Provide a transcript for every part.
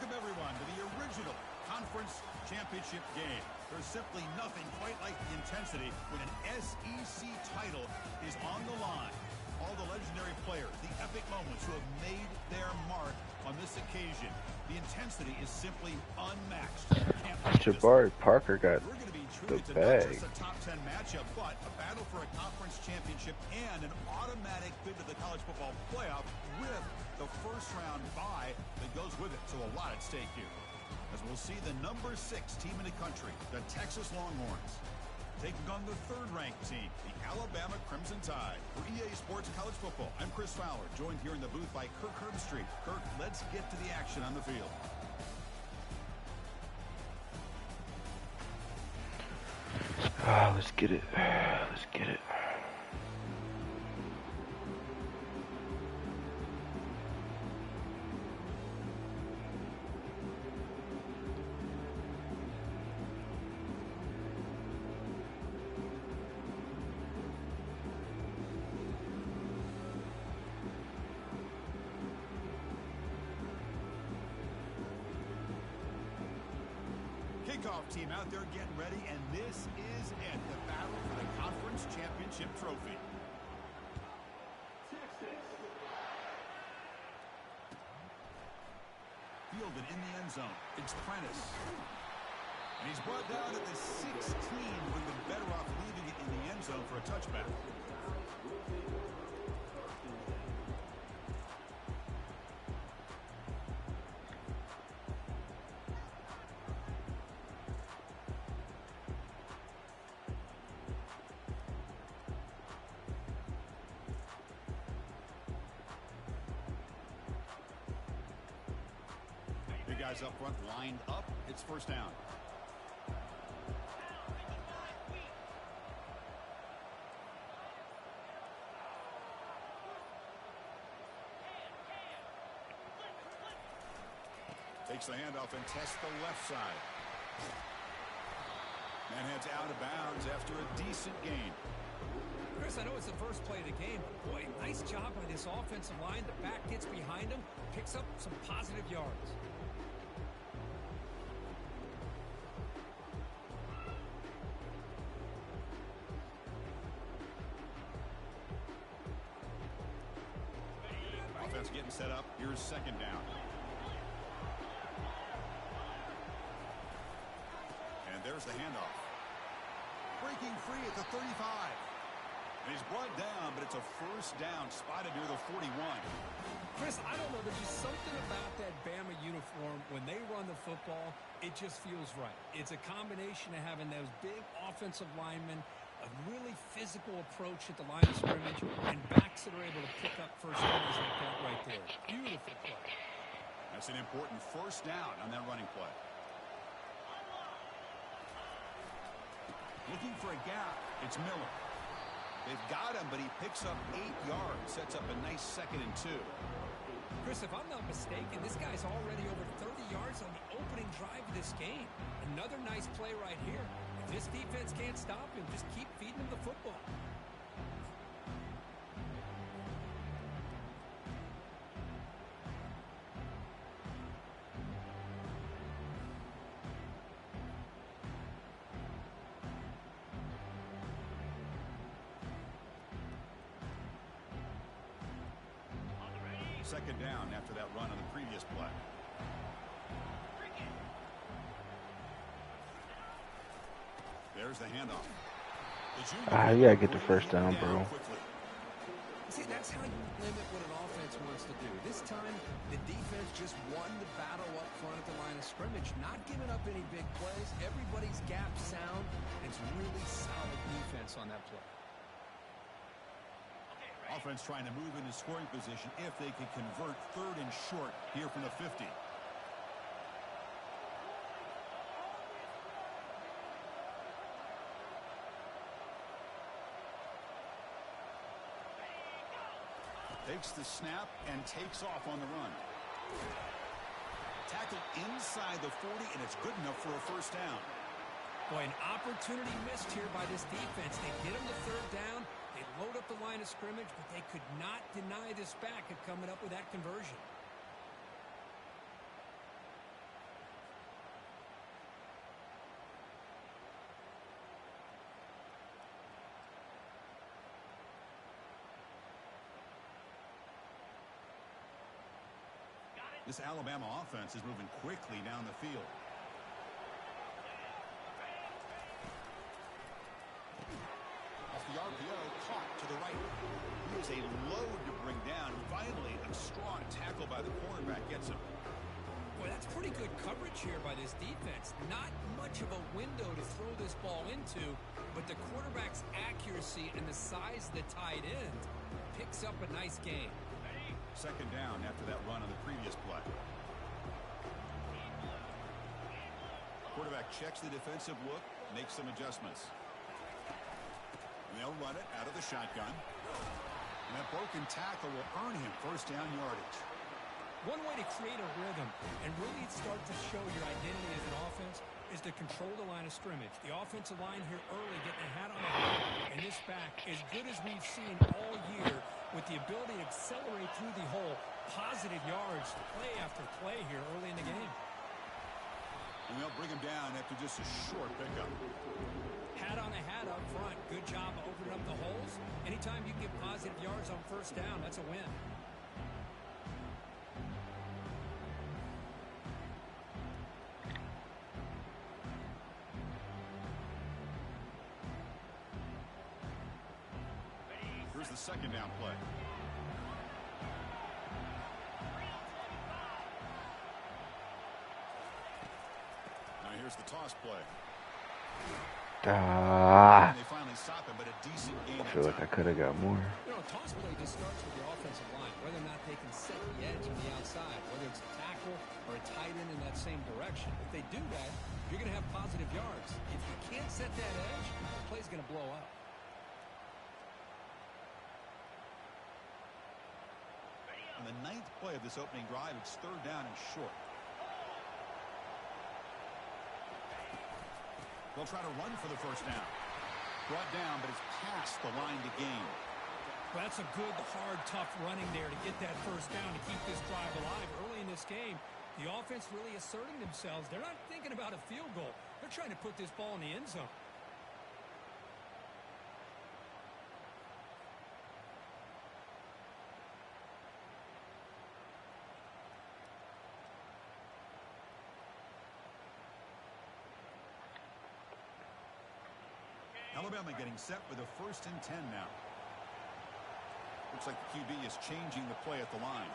Welcome, everyone, to the original conference championship game. There's simply nothing quite like the intensity when an SEC title is on the line. All the legendary players, the epic moments who have made their mark on this occasion. The intensity is simply unmatched. Jabari Parker got We're going to be the treated to bag. not just a top 10 matchup, but a battle for a conference championship and an automatic bid to the college football playoff with the first round bye that goes with it. So a lot at stake here. As we'll see the number 6 team in the country, the Texas Longhorns, taking on the third-ranked team, the Alabama Crimson Tide. For EA Sports College Football, I'm Chris Fowler, joined here in the booth by Kirk Herbstreit. Kirk, let's get to the action on the field. Let's get it. Let's get it. Kickoff team out there getting ready, and this is it, the battle for the conference championship trophy. Fielded in the end zone. It's Prentice. And he's brought down at the 16. Would have been better off leaving it in the end zone for a touchback. Guys up front lined up. It's first down. Takes the handoff and tests the left side. And heads out of bounds after a decent gain. Chris, I know it's the first play of the game, but boy, nice job by this offensive line. The back gets behind him, picks up some positive yards. Getting set up. Here's second down. And there's the handoff. Breaking free at the 35. And he's brought down, but it's a first down spotted near the 41. Chris, I don't know. There's just something about that Bama uniform. When they run the football, it just feels right. It's a combination of having those big offensive linemen, a really physical approach at the line of scrimmage, and backs that are able to pick up first downs like that right there. Beautiful play. That's an important first down on that running play. Looking for a gap. It's Miller. They've got him, but he picks up 8 yards. Sets up a nice 2nd and 2. Chris, if I'm not mistaken, this guy's already over 30 yards on the opening drive of this game. Another nice play right here. If this defense can't stop him, just keep feeding him the football. Second down after that run on the previous play. There's the handoff. You gotta get the first down, bro. See, that's how you limit what an offense wants to do. This time, the defense just won the battle up front at the line of scrimmage, not giving up any big plays. Everybody's gap sound. It's really solid defense on that play. Offense trying to move into scoring position if they can convert 3rd and short here from the 50. Takes the snap and takes off on the run. Tackle inside the 40, and it's good enough for a first down. Boy, an opportunity missed here by this defense. They get him to 3rd down. They load up the line of scrimmage, but they could not deny this back of coming up with that conversion. This Alabama offense is moving quickly down the field. Off the RPO, caught to the right. He is a load to bring down. Finally, a strong tackle by the cornerback gets him. Boy, that's pretty good coverage here by this defense. Not much of a window to throw this ball into, but the quarterback's accuracy and the size of the tight end picks up a nice gain. Second down after that run on the previous play. Quarterback checks the defensive look, makes some adjustments. And they'll run it out of the shotgun. And that broken tackle will earn him first down yardage. One way to create a rhythm and really start to show your identity as an offense is to control the line of scrimmage. The offensive line here early getting a hat on the hole, and this back as good as we've seen all year with the ability to accelerate through the hole. Positive yards, play after play here early in the game. And they'll bring him down after just a short pickup. Hat on a hat up front. Good job of opening up the holes. Anytime you can get positive yards on first down, that's a win. Here's the second down play. Now here's the toss play. Ah. They finally stop him, but a decent gain. I feel like I could have got more. You know, a toss play just starts with the offensive line, whether or not they can set the edge on the outside, whether it's a tackle or a tight end in that same direction. If they do that, you're going to have positive yards. If you can't set that edge, the play's going to blow up. On the 9th play of this opening drive, it's third down and short. They'll try to run for the first down. Brought down, but it's past the line to gain. Well, that's a good, hard, tough running there to get that first down to keep this drive alive. Early in this game, the offense really asserting themselves. They're not thinking about a field goal. They're trying to put this ball in the end zone. Alabama getting set with a 1st and 10 now. Looks like the QB is changing the play at the line.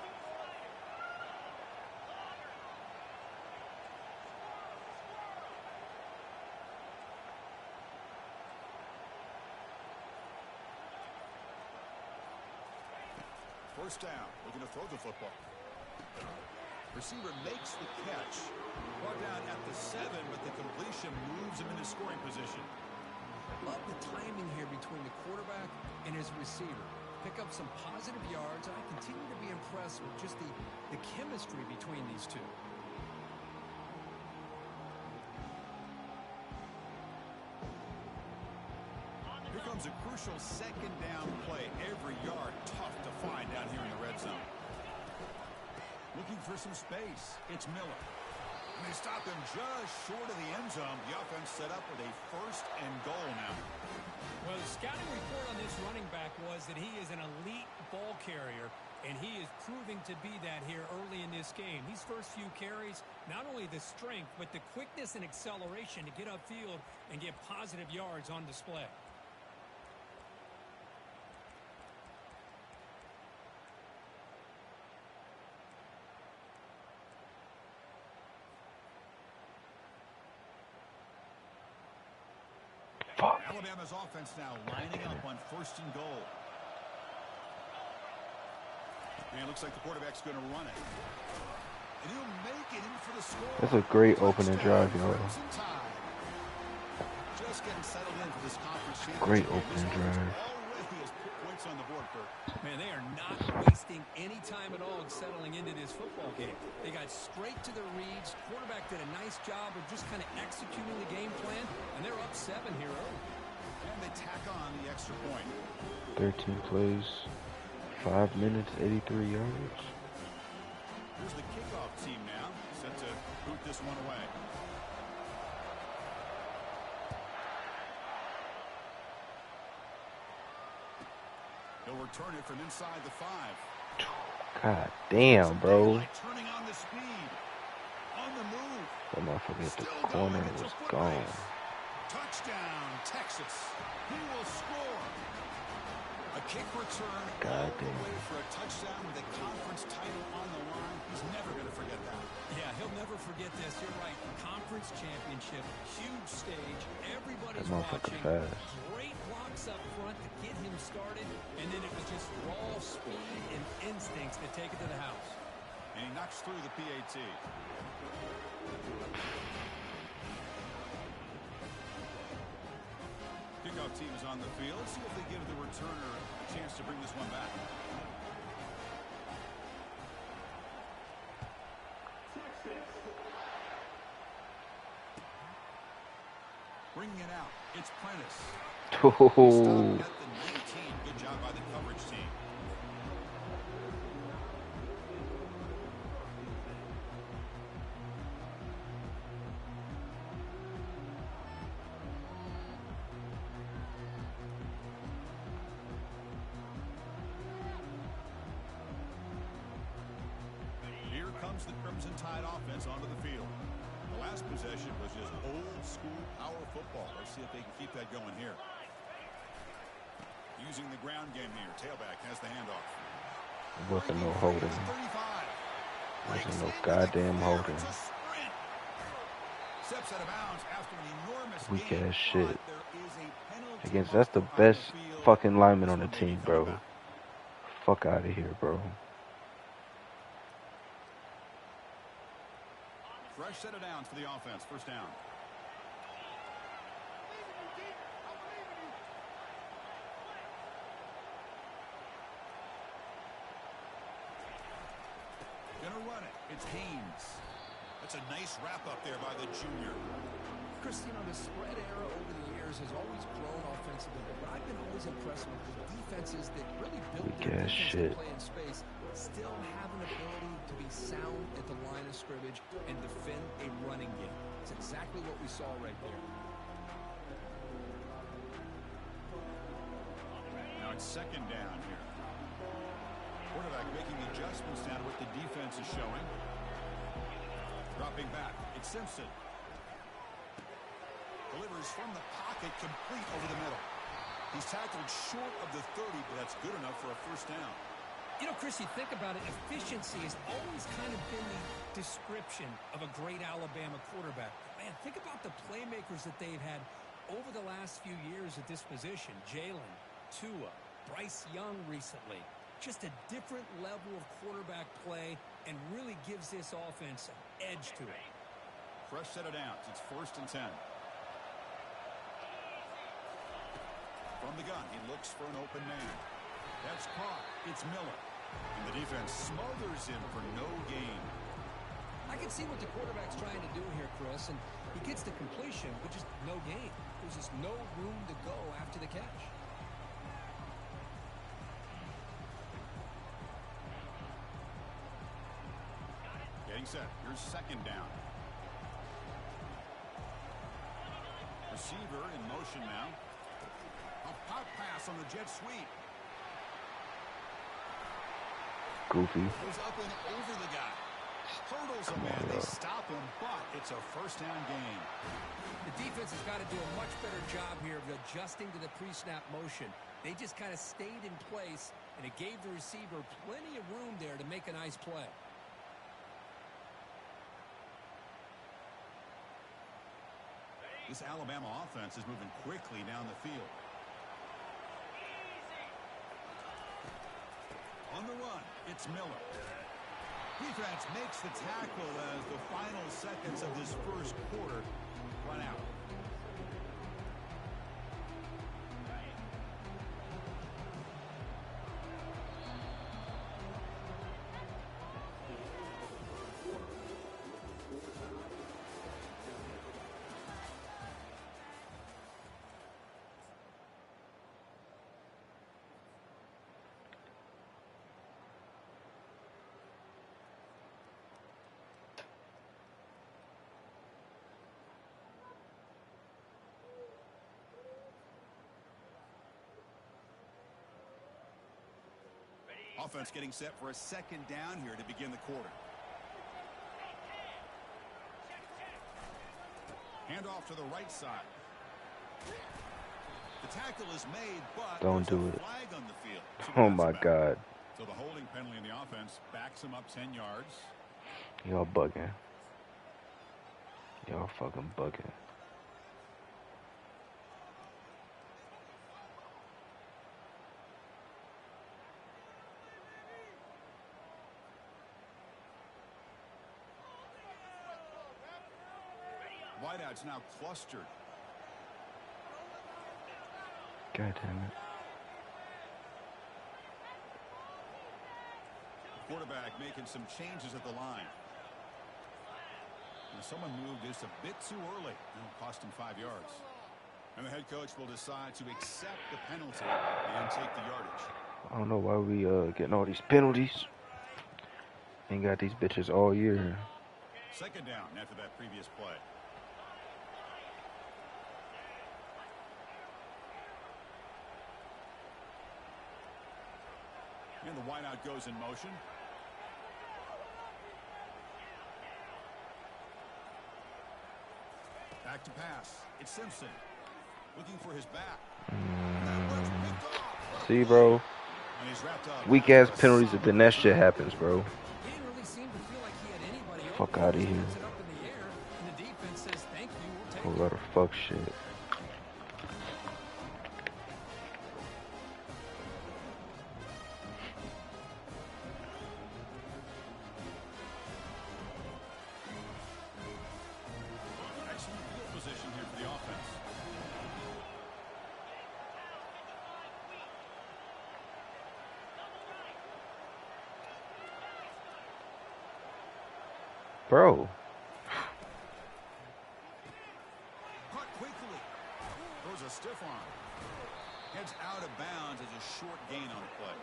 First down, looking to throw the football. Receiver makes the catch. Brought down at the 7, but the completion moves him into scoring position. Love the timing here between the quarterback and his receiver. Pick up some positive yards, and I continue to be impressed with just the chemistry between these two. Here comes a crucial second down play. Every yard tough to find down here in the red zone. Looking for some space. It's Miller. And they stop him just short of the end zone. The offense set up with a 1st and goal now. Well, the scouting report on this running back was that he is an elite ball carrier, and he is proving to be that here early in this game. These first few carries, not only the strength, but the quickness and acceleration to get upfield and get positive yards on display. Alabama's offense now lining up on 1st and goal. And it looks like the quarterback's going to run it. And he'll make it in for the score. That's a great opening drive, y'all. Just getting settled in for this conference championship. Great opening drive. Already has put points on the board for. Man, they are not wasting any time at all settling into this football game. They got straight to their reads. Quarterback did a nice job of just kind of executing the game plan, and they're up 7 here early. And they tack on the extra point. 13 plays, 5 minutes, 83 yards. Here's the kickoff team now, set to boot this one away. He'll return it from inside the 5. God damn, bro. Turning on the speed. On the move. That motherfucker hit the Still corner going. and It's a was foot gone. race. Touchdown, Texas. He will score. A kick return all the way for a touchdown with a conference title on the line. He's never going to forget that. Yeah, he'll never forget this. You're right. Conference championship, huge stage. Everybody's That motherfucker watching. fast. Great blocks up front to get him started, and then it was just raw speed and instincts to take it to the house. And he knocks through the PAT. Kickoff team is on the field. See if they give the returner a chance to bring this one back. Bringing it out. It's Prentice. Stopped at the 19. Good job by the coverage team. Here comes the Crimson Tide offense onto the field. The last possession was just old school power football. Let's see if they can keep that going here. Using the ground game here. Tailback has the handoff. It wasn't no holding. Wasn't no goddamn holding. Steps out of bounds after an enormous Weak gain, ass shit. but there is a penalty Against marker that's the on best field. fucking lineman on the This one may team, be coming bro. back. Fuck out of here, bro. Fresh set of downs for the offense. First down. Gonna run it. It's Haynes. That's a nice wrap up there by the junior. Chris, you know, the spread era over the years has always grown offensively, but I've been always impressed with the defenses that really build their defense to play in space, still have an ability to be sound at the line of scrimmage and defend a running game. It's exactly what we saw right there. Now it's second down here. Quarterback making adjustments down to what the defense is showing. Dropping back. It's Simpson. Delivers from the pocket, complete over the middle. He's tackled short of the 30, but that's good enough for a first down. You know, Chris, you think about it, efficiency has always kind of been the description of a great Alabama quarterback. Man, think about the playmakers that they've had over the last few years at this position. Jalen, Tua, Bryce Young recently. Just a different level of quarterback play and really gives this offense an edge to it. Fresh set of downs. It's 1st and 10. From the gun, he looks for an open man. That's caught. It's Miller. And the defense smothers him for no gain. I can see what the quarterback's trying to do here, Chris, and he gets the completion, but just no gain. There's just no room to go after the catch. Getting set. Here's second down. Receiver in motion now. A pop pass on the jet sweep. Goofy. Goes up and over the guy. Hurdles him and they stop him, but it's a first down gain. The defense has got to do a much better job here of adjusting to the pre-snap motion. They just kind of stayed in place, and it gave the receiver plenty of room there to make a nice play. This Alabama offense is moving quickly down the field. On the run, it's Miller. Defense makes the tackle as the final seconds of this first quarter run out. offense getting set for a second down here to begin the quarter. Handoff to the right side. The tackle is made, but don't do it. Flag on the field. So Oh my God. So the holding penalty in the offense backs him up 10 yards. Y'all bugging. Y'all fucking bugging. Wideout's now clustered. God damn it. Quarterback making some changes at the line. And someone moved just a bit too early. It'll cost him 5 yards. And the head coach will decide to accept the penalty and take the yardage. I don't know why we getting all these penalties. Ain't got these bitches all year. Second down after that previous play. And the wideout goes in motion. Back to pass. It's Simpson. Looking for his back. See, bro? Weak ass penalties, and then that shit happens, bro. Fuck out of here. Whole lot of fuck shit. Bro. Caught quickly. Throws a stiff arm. Heads out of bounds as a short gain on the play.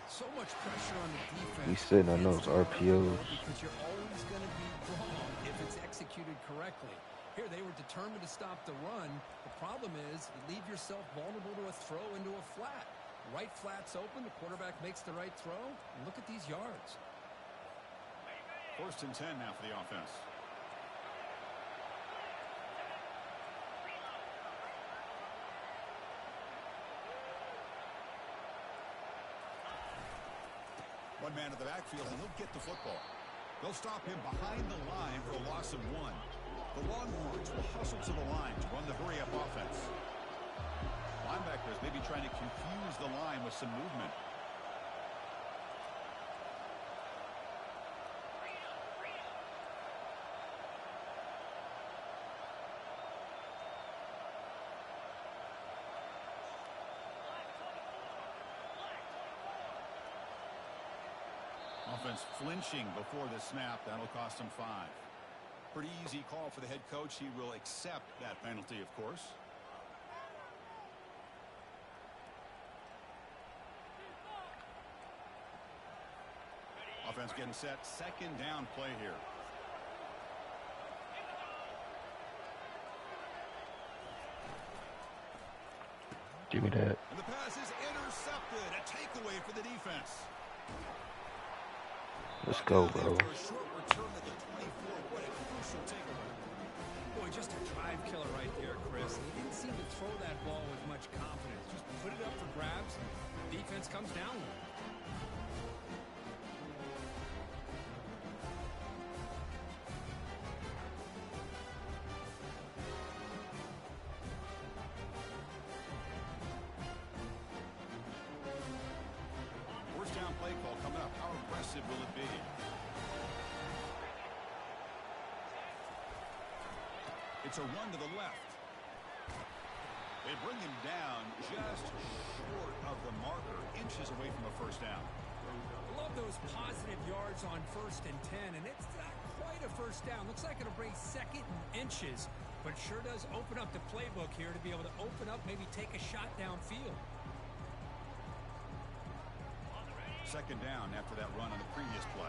So much pressure on the defense. We sitting on those RPOs. Because you're always going to be wrong if it's executed correctly. Here they were determined to stop the run. The problem is you leave yourself vulnerable to a throw into a flat. Right flat's open. The quarterback makes the right throw. And look at these yards. 1st and 10 now for the offense. One man in the backfield, and he'll get the football. They'll stop him behind the line for a loss of 1. The Longhorns will hustle to the line to run the hurry-up offense. Linebackers maybe trying to confuse the line with some movement. Offense flinching before the snap. That'll cost him 5. Pretty easy call for the head coach. He will accept that penalty, of course. Offense getting set. Second down play here. Give me that. And the pass is intercepted. A takeaway for the defense. Let's go, bro. Boy, just a drive killer right there, Chris. He didn't seem to throw that ball with much confidence. Just put it up for grabs, and the defense comes down with it. First down play call coming up. How aggressive will it be? It's a run to the left. They bring him down just short of the marker, inches away from a first down. I love those positive yards on 1st and 10, and it's not quite a first down. Looks like it'll bring 2nd and inches, but sure does open up the playbook here to be able to open up, maybe take a shot downfield. Second down after that run on the previous play.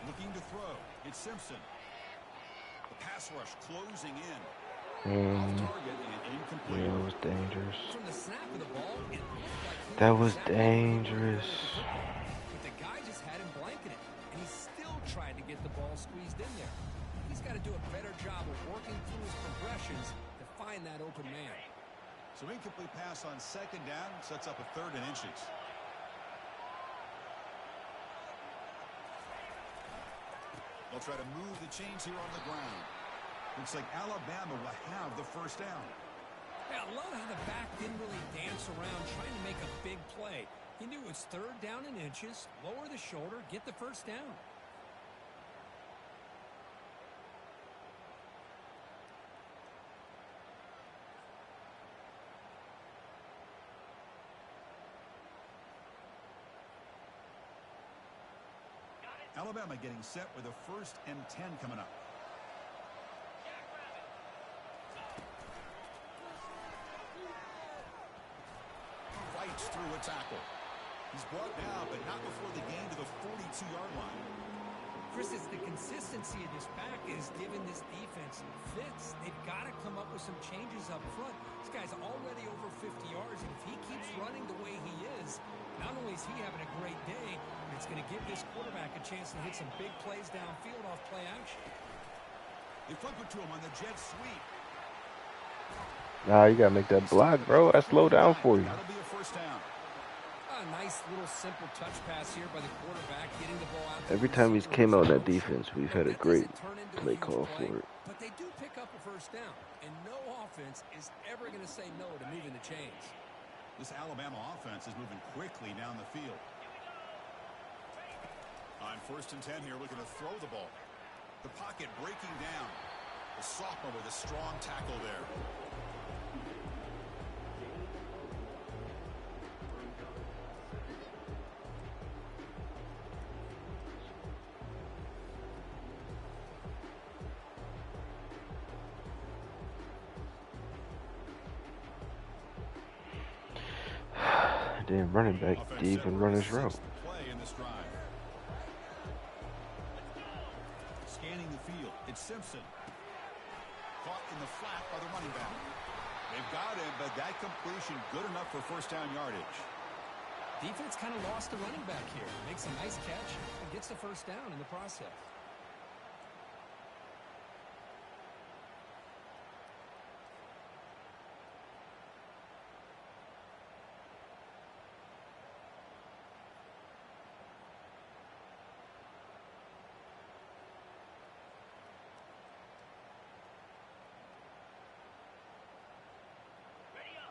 Looking to throw. It's Simpson. The pass rush closing in. Off Mm, target and yeah, incomplete. it was dangerous. From the snap of the ball, it looked like he That knew was exactly where he wanted to go with the dangerous. football. But the guy just had him blanketed, and he still tried to get the ball squeezed in there. He's got to do a better job of working through his progressions to find that open man. So incomplete pass on second down sets up a 3rd and inches. They'll try to move the chains here on the ground. Looks like Alabama will have the first down. Yeah, I love how the back didn't really dance around trying to make a big play. He knew it was 3rd down and inches, lower the shoulder, get the first down. Alabama getting set with a 1st and 10 coming up. Fights through a tackle. He's brought down, but not before the gain to the 42-yard line. Chris, it's the consistency of this back is giving this defense fits. They've got to come up with some changes up front. This guy's already over 50 yards, and if he keeps running the way he is, not only is he having a great day, but it's going to give this quarterback a chance to hit some big plays downfield off play action. They flip it to him on the jet sweep. Nah, you gotta make that block, bro. I slow down for you. That'll be a first down. A nice little simple touch pass here by the quarterback, getting the ball out. Every time he's came out in that defense, we've had a great play call for it. But they do pick up a first down, and no offense is ever going to say no to moving the chains. This Alabama offense is moving quickly down the field. On 1st and 10 here, looking to throw the ball. The pocket breaking down. The sophomore with a strong tackle there. Damn running back didn't even run his route. Play in this drive. Scanning the field. It's Simpson. Caught in the flat by the running back. They've got him, but that completion good enough for first down yardage. Defense kind of lost the running back here. Makes a nice catch and gets the first down in the process.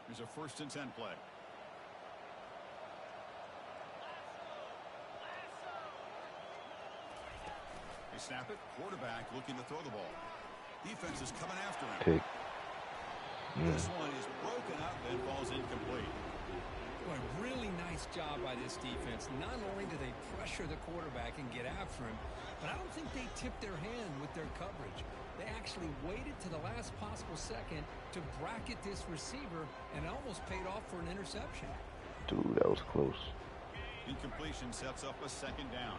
Here's a 1st and 10 play. They snap it. Quarterback looking to throw the ball. Defense is coming after him. Pick. This one is broken up and falls incomplete. Boy, really nice job by this defense. Not only do they pressure the quarterback and get after him, but I don't think they tipped their hand with their coverage. They actually waited to the last possible second to bracket this receiver, and it almost paid off for an interception. Dude, that was close. Incompletion sets up a 2nd down.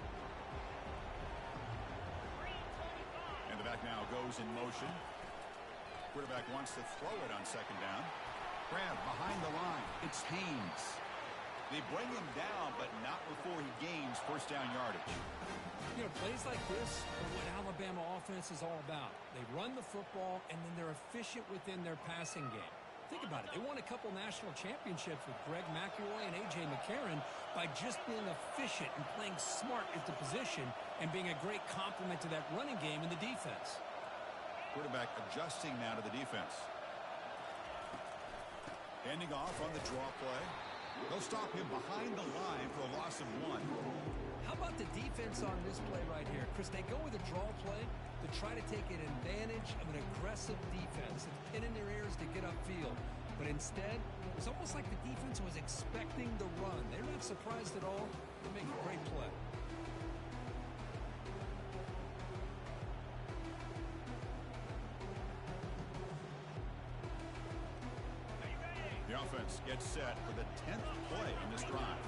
And the back now goes in motion. Quarterback wants to throw it on 2nd down. Grab behind the line. It's Haynes. They bring him down, but not before he gains first down yardage. You know, plays like this are what Alabama offense is all about. They run the football, and then they're efficient within their passing game. Think about it. They won a couple national championships with Greg McElroy and A.J. McCarron by just being efficient and playing smart at the position and being a great complement to that running game in the defense. Quarterback adjusting now to the defense. Handing off on the draw play. They'll stop him behind the line for a loss of 1. How about the defense on this play right here? Chris, they go with a draw play to try to take an advantage of an aggressive defense and pin in their ears to get upfield. But instead, it's almost like the defense was expecting the run. They're not surprised at all. They make a great play. The offense gets set for the 10th play in this drive.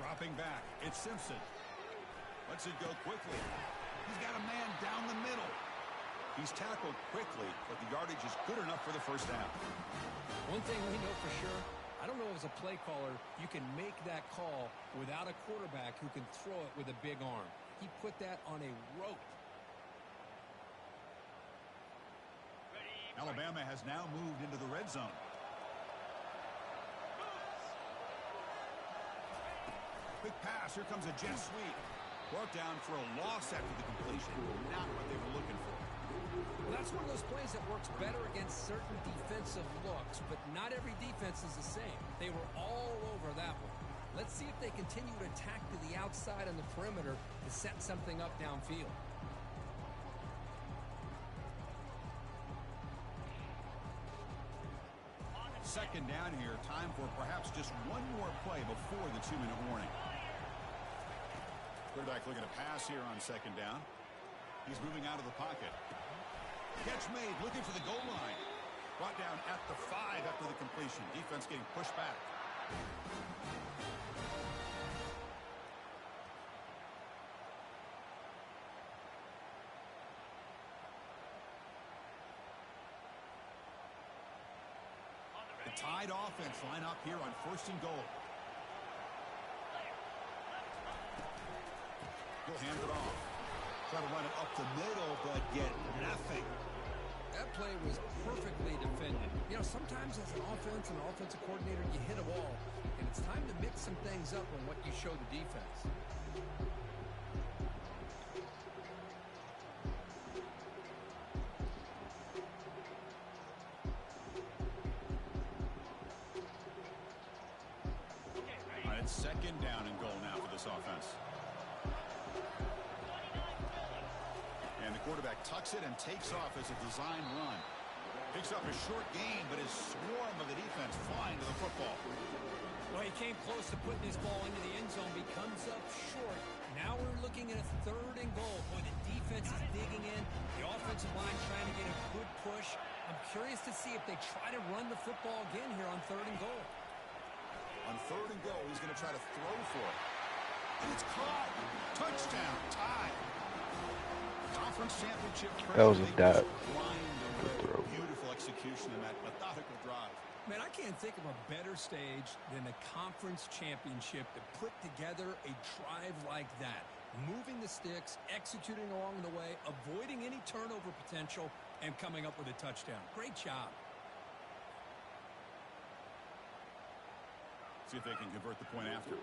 Dropping back, it's Simpson. Lets it go quickly. He's got a man down the middle. He's tackled quickly, but the yardage is good enough for the first down. One thing we know for sure, I don't know as a play caller, you can make that call without a quarterback who can throw it with a big arm. He put that on a rope. Alabama has now moved into the red zone. Quick pass. Here comes a jet sweep. Brought down for a loss after the completion. Not what they were looking for. Well, that's one of those plays that works better against certain defensive looks, but not every defense is the same. They were all over that one. Let's see if they continue to attack to the outside on the perimeter to set something up downfield. Second down here. Time for perhaps just one more play before the 2-minute warning. Quarterback looking to pass here on second down. He's moving out of the pocket. Catch made, looking for the goal line. Brought down at the 5 after the completion. Defense getting pushed back. The Tide offense line up here on 1st and goal. He'll hand it off. Try to run it up the middle, but get nothing. That play was perfectly defended. You know, sometimes as an offensive coordinator, you hit a wall, and it's time to mix some things up on what you show the defense. All right, it's second down and goal now for this offense. And the quarterback tucks it and takes off as a design run. Picks up a short gain, but his swarm of the defense flying to the football. Well, he came close to putting his ball into the end zone, but he comes up short. Now we're looking at a 3rd and goal. Boy, the defense is digging in. The offensive line trying to get a good push. I'm curious to see if they try to run the football again here on 3rd and goal. On 3rd and goal, he's going to try to throw for it. And it's caught. Touchdown. Tie. Conference championship. That was a dot. Beautiful execution in that methodical drive. Man, I can't think of a better stage than the conference championship to put together a drive like that. Moving the sticks, executing along the way, avoiding any turnover potential, and coming up with a touchdown. Great job. See if they can convert the point after.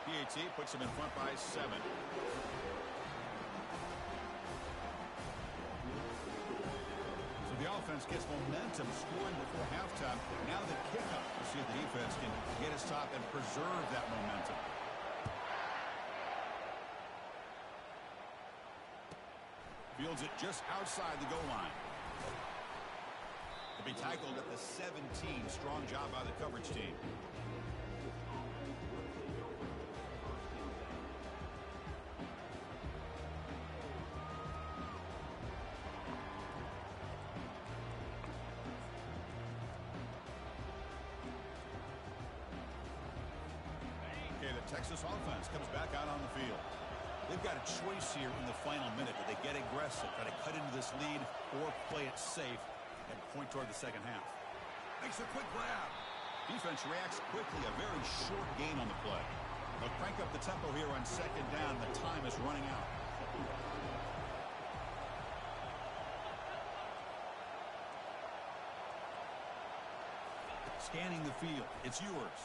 PAT puts him in front by 7. So the offense gets momentum, scoring before halftime. Now the kickoff. We'll see if the defense can get his top and preserve that momentum. Fields it just outside the goal line. To be tackled at the 17. Strong job by the coverage team. Texas offense comes back out on the field. They've got a choice here in the final minute. Do they get aggressive, try to cut into this lead, or play it safe and point toward the second half? Makes a quick grab. Defense reacts quickly. A very short gain on the play. They'll crank up the tempo here on second down. The time is running out. Scanning the field. It's yours.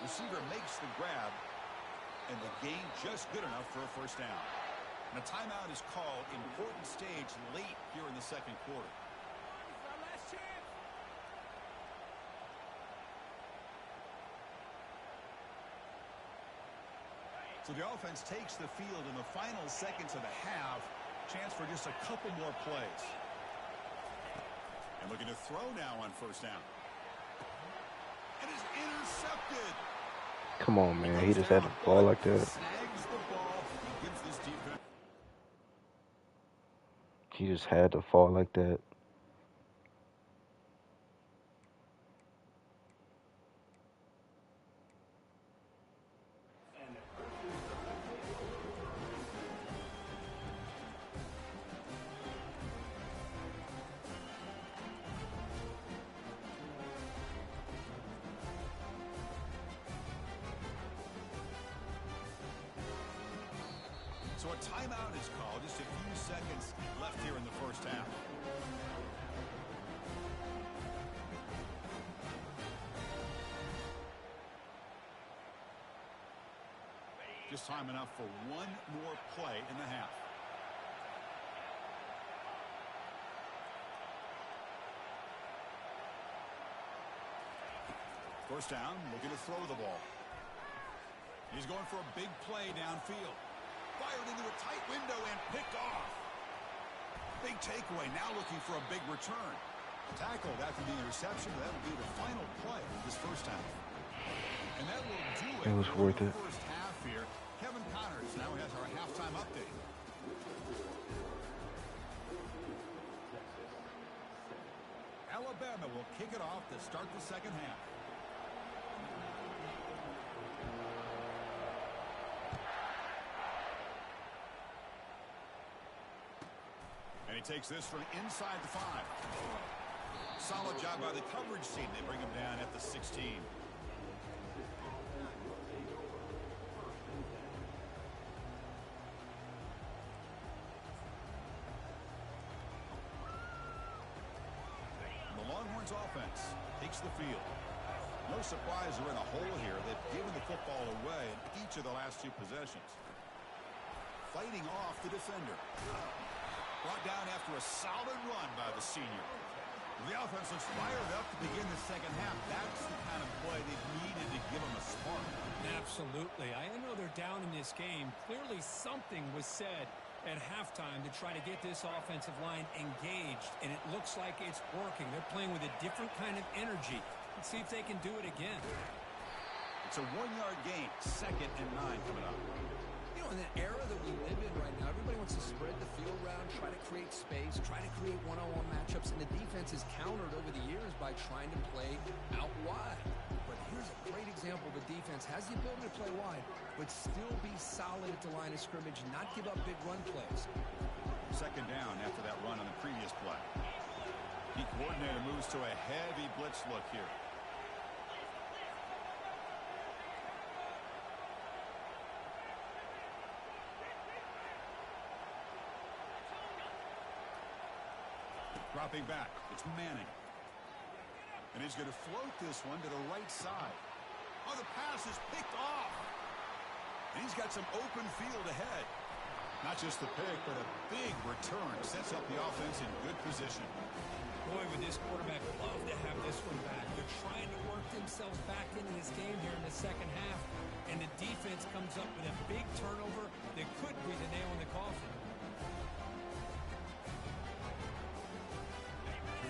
Receiver makes the grab, and the gain just good enough for a first down. And a timeout is called. Important stage late here in the second quarter. So the offense takes the field in the final seconds of the half. Chance for just a couple more plays. And looking to throw now on first down. It is intercepted. Come on, man. He just had the ball like that. Snags the ball. He gives this defense. He just had to fall like that. So a timeout is called. Just a few seconds left here in the first half. Just time enough for one more play in the half. First down, looking to throw the ball. He's going for a big play downfield. Fired into a tight window and picked off. Big takeaway, now looking for a big return. Tackled after the interception. That will be the final play of this first half. And that will do it. It was worth it. First half here. Kevin Connors now has our halftime update. Alabama will kick it off to start the second half. And he takes this from inside the 5. Solid job by the coverage team. They bring him down at the 16. The Longhorns offense takes the field. No surprise they're in a hole here. They've given the football away in each of the last 2 possessions. Fighting off the defender. Brought down after a solid run by the senior. The offense looks fired up to begin the second half. That's the kind of play they needed to give them a spark. Absolutely. I know they're down in this game. Clearly something was said at halftime to try to get this offensive line engaged, and it looks like it's working. They're playing with a different kind of energy. Let's see if they can do it again. It's a 1-yard gain. 2nd and 9 coming up. You know, in the era that we live in right now, everybody wants to spread the field around, try to create space, try to create one-on-one matchups, and the defense has countered over the years by trying to play out wide. But here's a great example of a defense has the ability to play wide, but still be solid at the line of scrimmage, not give up big run plays. 2nd down after that run on the previous play. The coordinator moves to a heavy blitz look here. Dropping back, it's Manning. And he's going to float this one to the right side. Oh, the pass is picked off. And he's got some open field ahead. Not just the pick, but a big return. Sets up the offense in good position. Boy, would this quarterback love to have this one back. They're trying to work themselves back into this game here in the second half. And the defense comes up with a big turnover that could be the nail in the coffin.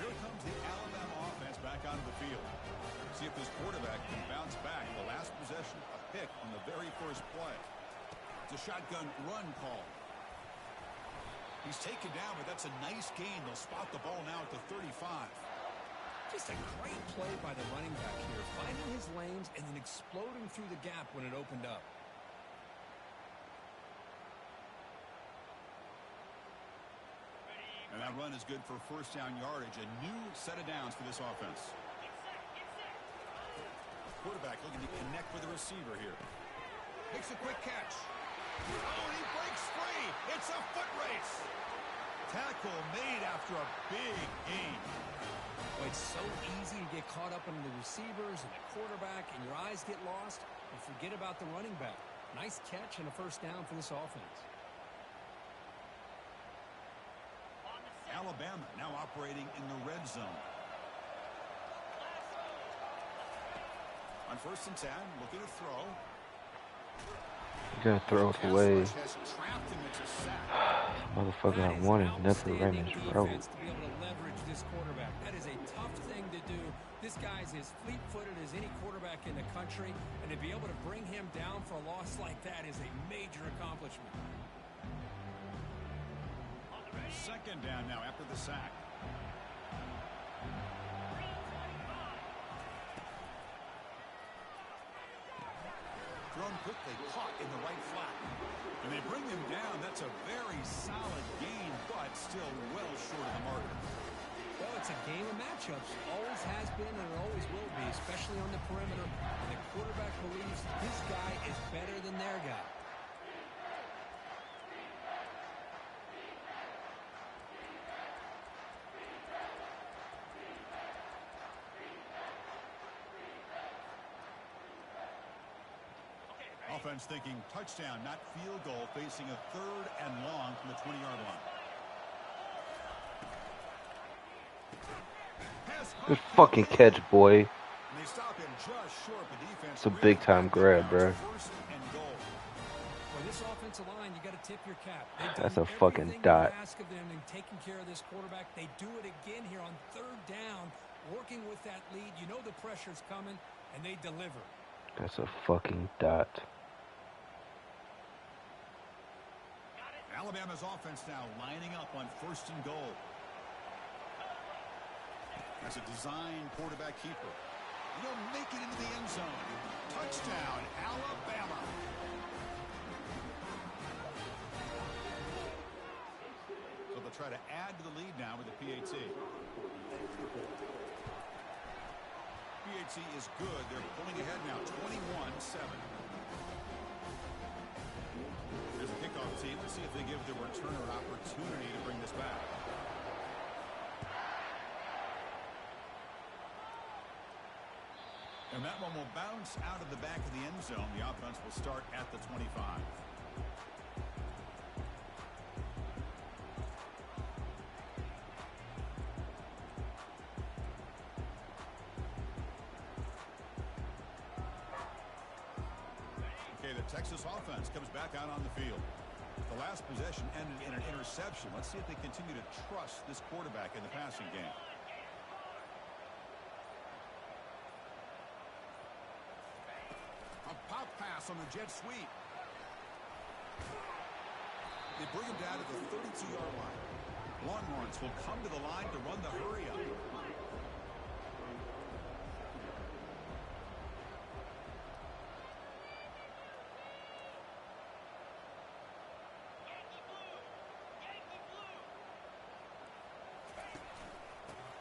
Here comes the Alabama offense back onto the field. See if this quarterback can bounce back. The last possession, a pick on the very first play. It's a shotgun run call. He's taken down, but that's a nice gain. They'll spot the ball now at the 35. Just a great play by the running back here, finding his lanes and then exploding through the gap when it opened up. And that run is good for first down yardage. A new set of downs for this offense. Quarterback looking to connect with the receiver here. Makes a quick catch. Oh, and he breaks free. It's a foot race. Tackle made after a big gain. Well, it's so easy to get caught up in the receivers and the quarterback, and your eyes get lost, and forget about the running back. Nice catch and a first down for this offense. Alabama now operating in the red zone. On 1st and 10, looking to throw. You gotta throw it away. Motherfucker, I wanted nothing ran his road. To be able to leverage this quarterback. That is a tough thing to do. This guy's as fleet-footed as any quarterback in the country, and to be able to bring him down for a loss like that is a major accomplishment. 2nd down now after the sack. Thrown quickly, caught in the right flat. And they bring him down. That's a very solid gain, but still well short of the marker. Well, it's a game of matchups. Always has been and it always will be, especially on the perimeter. And the quarterback believes his guy is better than their guy. defense thinking touchdown, not field goal, facing a 3rd and long from the 20-yard line. Good fucking catch, boy. And they stop him just short. The defense. It's a big time grab, bro. 1st and goal. For this offensive line, you got to tip your cap. That's a fucking dot. Ask of them in taking care of this quarterback. They do it again here on 3rd down, working with that lead. You know the pressure's coming, and they deliver. That's a fucking dot. Alabama's offense now lining up on 1st and goal. As a design quarterback keeper. And he'll make it into the end zone. Touchdown, Alabama. So they'll try to add to the lead now with the PAT. PAT is good. They're pulling ahead now, 21-7. There's a kickoff team. Let's see if they give the returner an opportunity to bring this back. And that one will bounce out of the back of the end zone. The offense will start at the 25. Okay, the Texas offense comes back out on the field. The last possession ended in an interception. Let's see if they continue to trust this quarterback in the passing game. Pop pass on the jet sweep. They bring him down to the 32-yard line. Longhorns will come to the line to run the hurry up.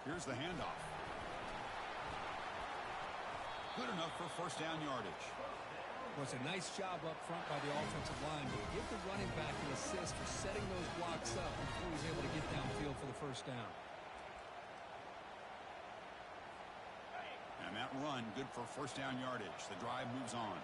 Here's the handoff. Good enough for 1st down yardage. Was a nice job up front by the offensive line. But give the running back an assist for setting those blocks up before he's able to get downfield for the 1st down. And that run, good for 1st down yardage. The drive moves on.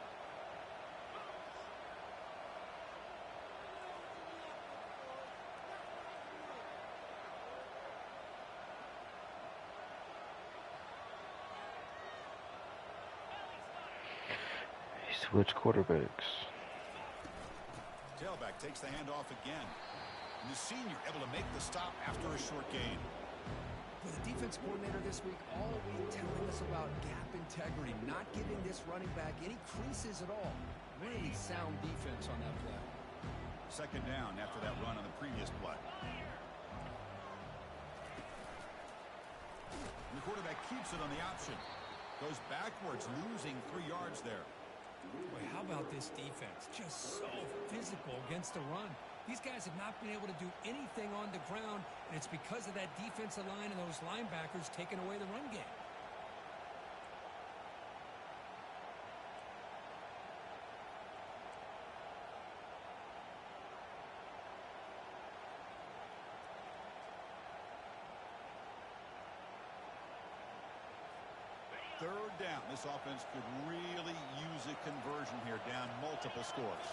Switch quarterbacks. Tailback takes the handoff again. And the senior able to make the stop after a short gain. With the defense coordinator this week, all week telling us about gap integrity, not giving this running back any creases at all. Really sound defense on that play. 2nd down after that run on the previous play. And the quarterback keeps it on the option. Goes backwards, losing 3 yards there. Boy, how about this defense? Just so physical against the run. These guys have not been able to do anything on the ground, and it's because of that defensive line and those linebackers taking away the run game. Third down. This offense could really use a conversion here, down multiple scores.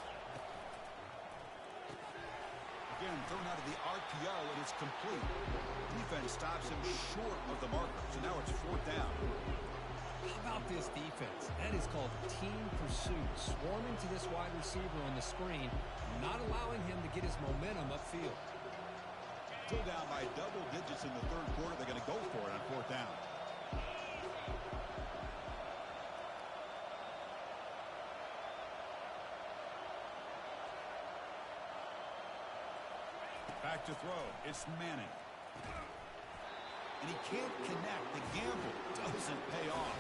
Again, thrown out of the RPO, and it's complete. Defense stops him short of the marker, so now it's 4th down. How about this defense? That is called team pursuit. Swarming to this wide receiver on the screen, not allowing him to get his momentum upfield. Still down by double digits in the 3rd quarter. They're going to go for it on 4th down. Back to throw. It's Manning. And he can't connect. The gamble doesn't pay off.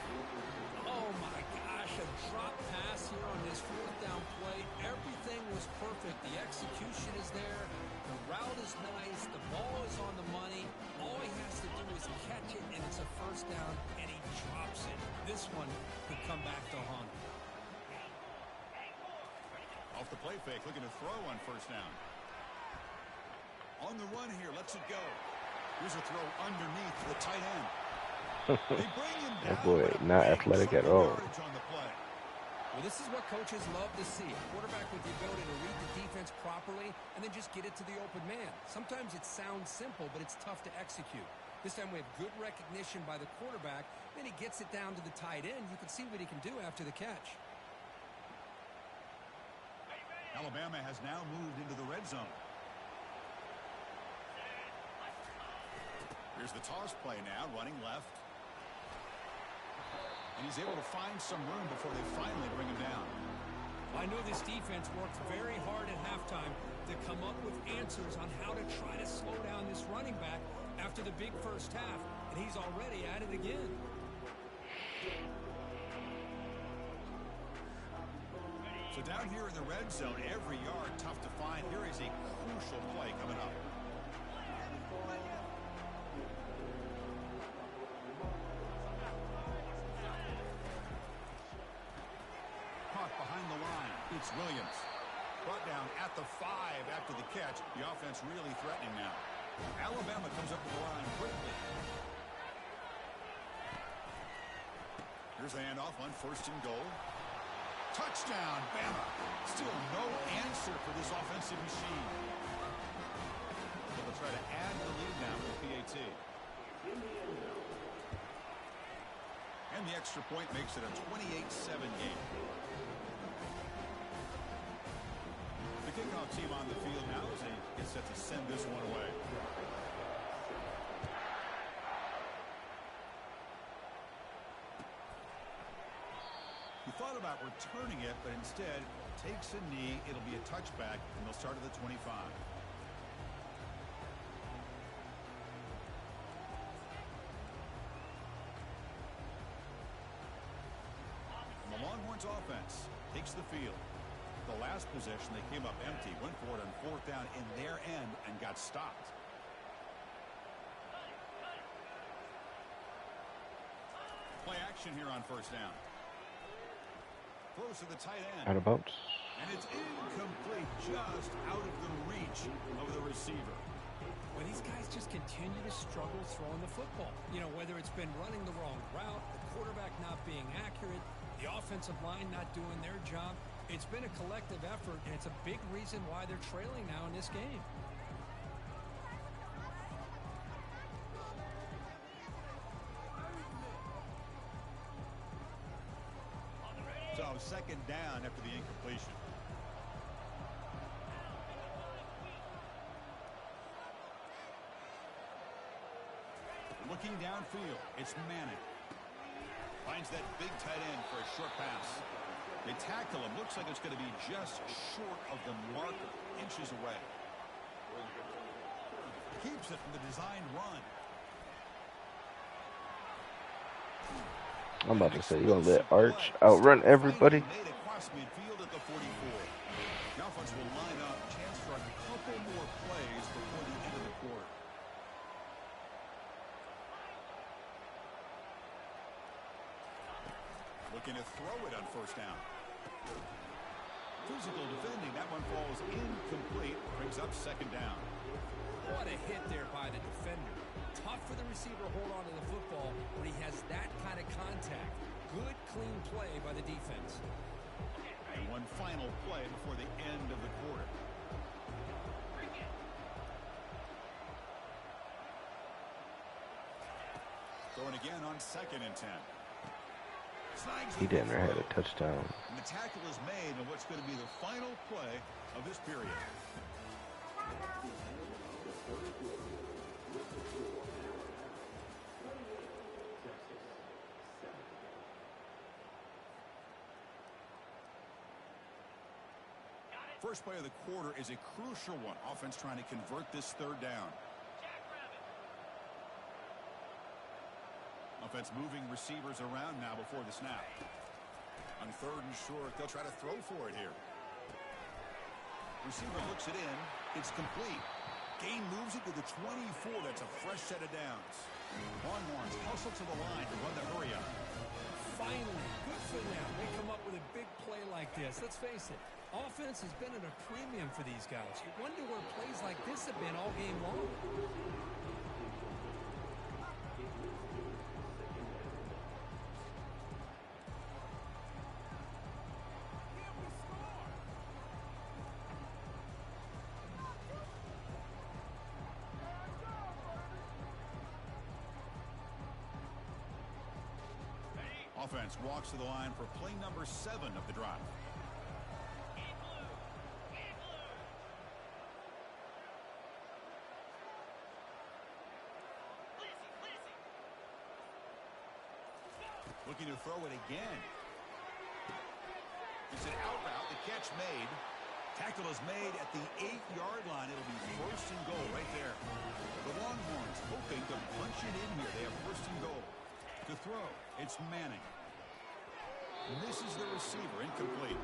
Oh, my gosh. A drop pass here on this 4th down play. Everything was perfect. The execution is there. The route is nice. The ball is on the money. All he has to do is catch it, and it's a 1st down, and he drops it. This one could come back to haunt him. Off the play fake, looking to throw on 1st down. On the run here, lets it go. Here's a throw underneath the tight end. They bring him down, that boy, not athletic at all. On the play. Well, this is what coaches love to see. A quarterback with the ability to read the defense properly and then just get it to the open man. Sometimes it sounds simple, but it's tough to execute. This time we have good recognition by the quarterback. Then he gets it down to the tight end. You can see what he can do after the catch. Alabama has now moved into the red zone. Here's the toss play now, running left. And he's able to find some room before they finally bring him down. I know this defense worked very hard at halftime to come up with answers on how to try to slow down this running back after the big first half, and he's already at it again. So down here in the red zone, every yard tough to find. Here is a crucial play coming up. It's Williams. Brought down at the 5 after the catch. The offense really threatening now. Alabama comes up with the line quickly. Here's the handoff on 1st and goal. Touchdown, Bama. Still no answer for this offensive machine. They'll try to add the lead now with PAT. And the extra point makes it a 28-7 game. Kickoff team on the field now as they get set to send this one away. He thought about returning it, but instead takes a knee. It'll be a touchback, and they'll start at the 25. And the Longhorns offense takes the field. The last possession, they came up empty, went for it on 4th down in their end and got stopped. Play action here on 1st down. Throws to the tight end. Out of bounds. And it's incomplete, just out of the reach of the receiver. Well, these guys just continue to struggle throwing the football. You know, whether it's been running the wrong route, the quarterback not being accurate, the offensive line not doing their job. It's been a collective effort, and it's a big reason why they're trailing now in this game. So 2nd down after the incompletion. Looking downfield, it's Manning. Finds that big tight end for a short pass. They tackle him. Looks like it's going to be just short of the marker, inches away. Keeps it from the designed run. I'm about to say, you're going to let Arch outrun everybody? Made across midfield at the 44. The offense will line up. Chance for a couple more plays before the end of the quarter. Looking to throw it on 1st down. Physical defending. That one falls incomplete. Brings up 2nd down. What a hit there by the defender. Tough for the receiver to hold on to the football when he has that kind of contact. Good, clean play by the defense. And one final play before the end of the quarter. Throwing again on 2nd and 10. He didn't have a touchdown. And the tackle is made on what's going to be the final play of this period. First play of the quarter is a crucial one. Offense trying to convert this 3rd down. Offense moving receivers around now before the snap. On 3rd and short, they'll try to throw for it here. Receiver looks it in. It's complete. Gain moves it to the 24. That's a fresh set of downs. Longhorns hustle to the line to run the hurry up. Finally, good for them. They come up with a big play like this. Let's face it, offense has been at a premium for these guys. You wonder where plays like this have been all game long. offense walks to the line for play number 7 of the drive. Looking to throw it again. It's an out route. The catch made. Tackle is made at the 8-yard line. It'll be first and goal right there. The Longhorns hoping to punch it in here. They have first and goal. To throw, it's Manning. Misses the receiver. Incomplete.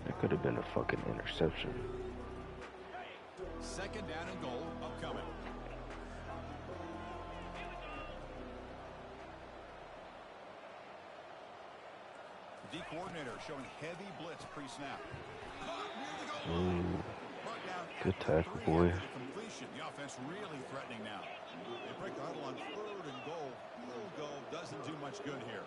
That could have been a fucking interception. Second down and goal upcoming. The D coordinator showing heavy blitz pre-snap. Ooh, good tackle, boy. Completion. The offense really threatening now. They break the huddle on third and goal. Field goal doesn't do much good here.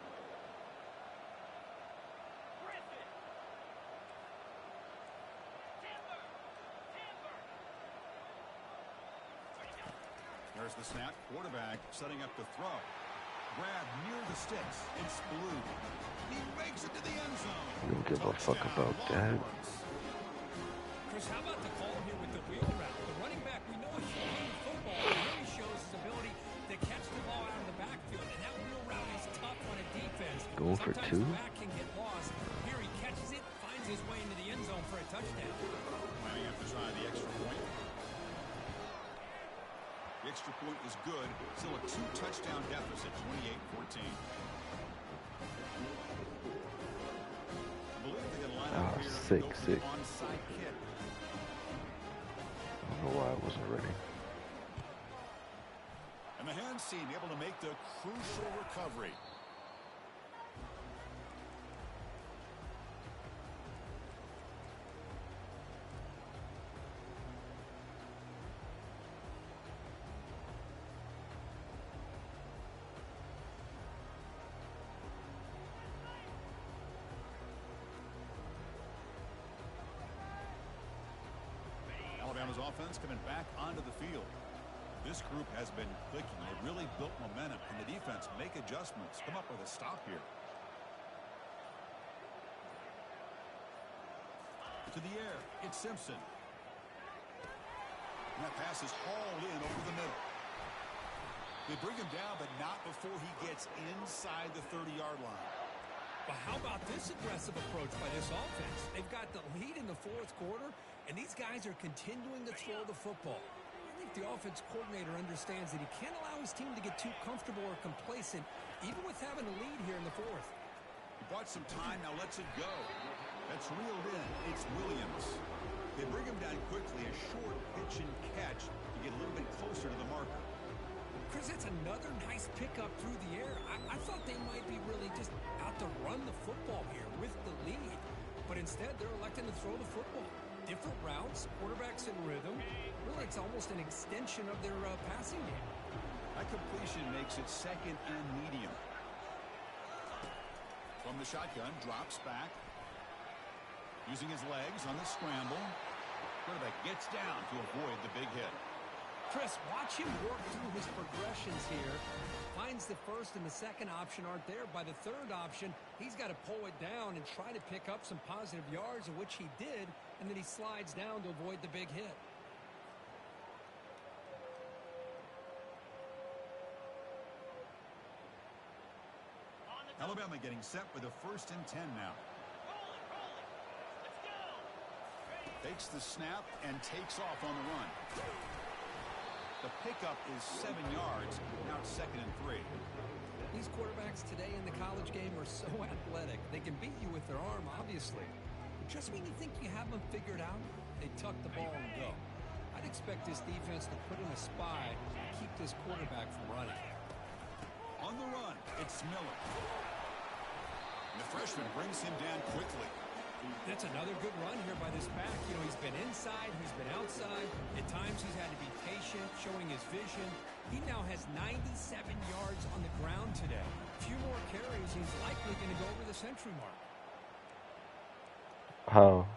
There's the snap. Quarterback setting up to throw. Grab near the sticks. It's Blue. He makes it to the end zone. I don't give a fuck about that. Chris, how about the call here with the wheel route? The running back, we know he's playing football. He really shows his ability to catch the ball out of the backfield. And that wheel route is tough on a defense. Going for Sometimes 2? The back can get lost. Here he catches it, finds his way into the end zone for a touchdown. Might have to try the extra point. The extra point is good. Still a 2-touchdown deficit, 28-14. I believe they're going to line up here. 6-6. Onside kick. I don't know why I wasn't ready. And the hands team able to make the crucial recovery. Alabama's offense coming back onto the field. This group has been clicking. They really built momentum, and the defense make adjustments. Come up with a stop here. To the air, it's Simpson. And that pass is hauled in over the middle. They bring him down, but not before he gets inside the 30-yard line. But how about this aggressive approach by this offense? They've got the lead in the fourth quarter, and these guys are continuing to throw the football. I think the offense coordinator understands that he can't allow his team to get too comfortable or complacent, even with having a lead here in the fourth. He bought some time, now lets it go. That's reeled in. It's Williams. They bring him down quickly, a short pitch and catch to get a little bit closer to the marker. Chris, that's another nice pickup through the air. I thought they might be really just out to run the football here with the lead. But instead, they're electing to throw the football. Different routes, quarterbacks in rhythm. Really, it's almost an extension of their passing game. That completion makes it second and medium. From the shotgun, drops back. Using his legs on the scramble. Quarterback gets down to avoid the big hit. Chris, watch him work through his progressions here. Finds the first and the second option aren't there. By the third option, he's got to pull it down and try to pick up some positive yards, of which he did, and then he slides down to avoid the big hit. Alabama getting set with a 1st and 10 now. Takes the snap and takes off on the run. The pickup is 7 yards. Now it's 2nd and 3. These quarterbacks today in the college game are so athletic. They can beat you with their arm, obviously. But just when you think you have them figured out, they tuck the ball and go. I'd expect this defense to put in a spy and keep this quarterback from running. On the run, it's Miller. And the freshman brings him down quickly. That's another good run here by this back. You know, he's been inside, he's been outside. At times he's had to be patient, showing his vision. He now has 97 yards on the ground today. A few more carries, he's likely going to go over the century mark. How?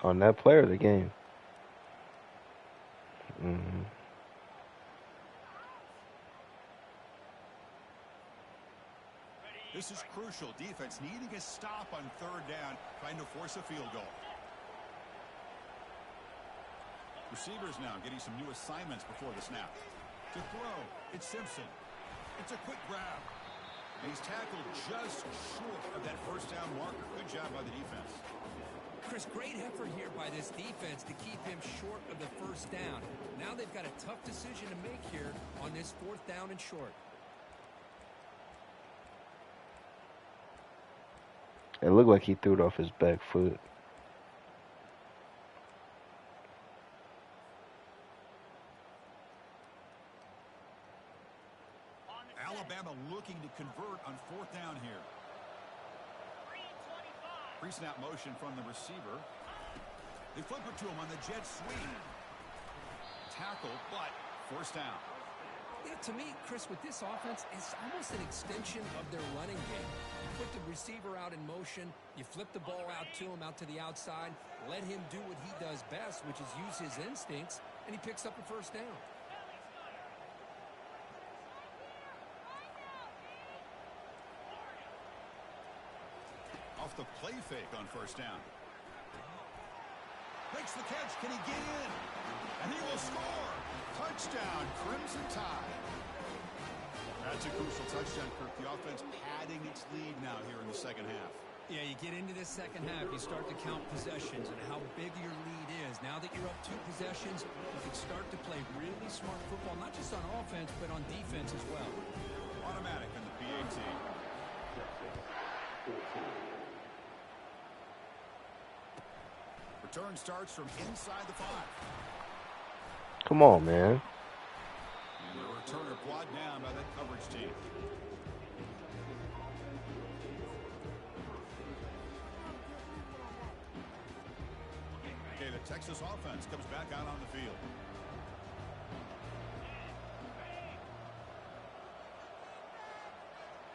On that player of the game. Mm-hmm. This is crucial. Defense needing a stop on third down, trying to force a field goal. Receivers now getting some new assignments before the snap. To throw, it's Simpson. It's a quick grab. And he's tackled just short of that first down marker. Good job by the defense. Chris, great effort here by this defense to keep him short of the first down. Now they've got a tough decision to make here on this fourth down and short. It looked like he threw it off his back foot. Alabama looking to convert on fourth down here. Pre-snap motion from the receiver. They flip it to him on the jet sweep. Tackle, but first down. Yeah, to me, Chris, with this offense, it's almost an extension of their running game. You put the receiver out in motion, you flip the ball out to him, out to the outside, let him do what he does best, which is use his instincts, and he picks up a first down. Off the play fake on first down. Makes the catch. Can he get in? And he will score. Touchdown, Crimson Tide. That's a crucial touchdown, Kirk. The offense padding its lead now here in the second half. Yeah, you get into this second half, you start to count possessions and how big your lead is. Now that you're up 2 possessions, you can start to play really smart football, not just on offense, but on defense as well. Automatic in the PAT. Return starts from inside the 5. Come on, man. And the returner brought down by that coverage team. Okay, the Texas offense comes back out on the field.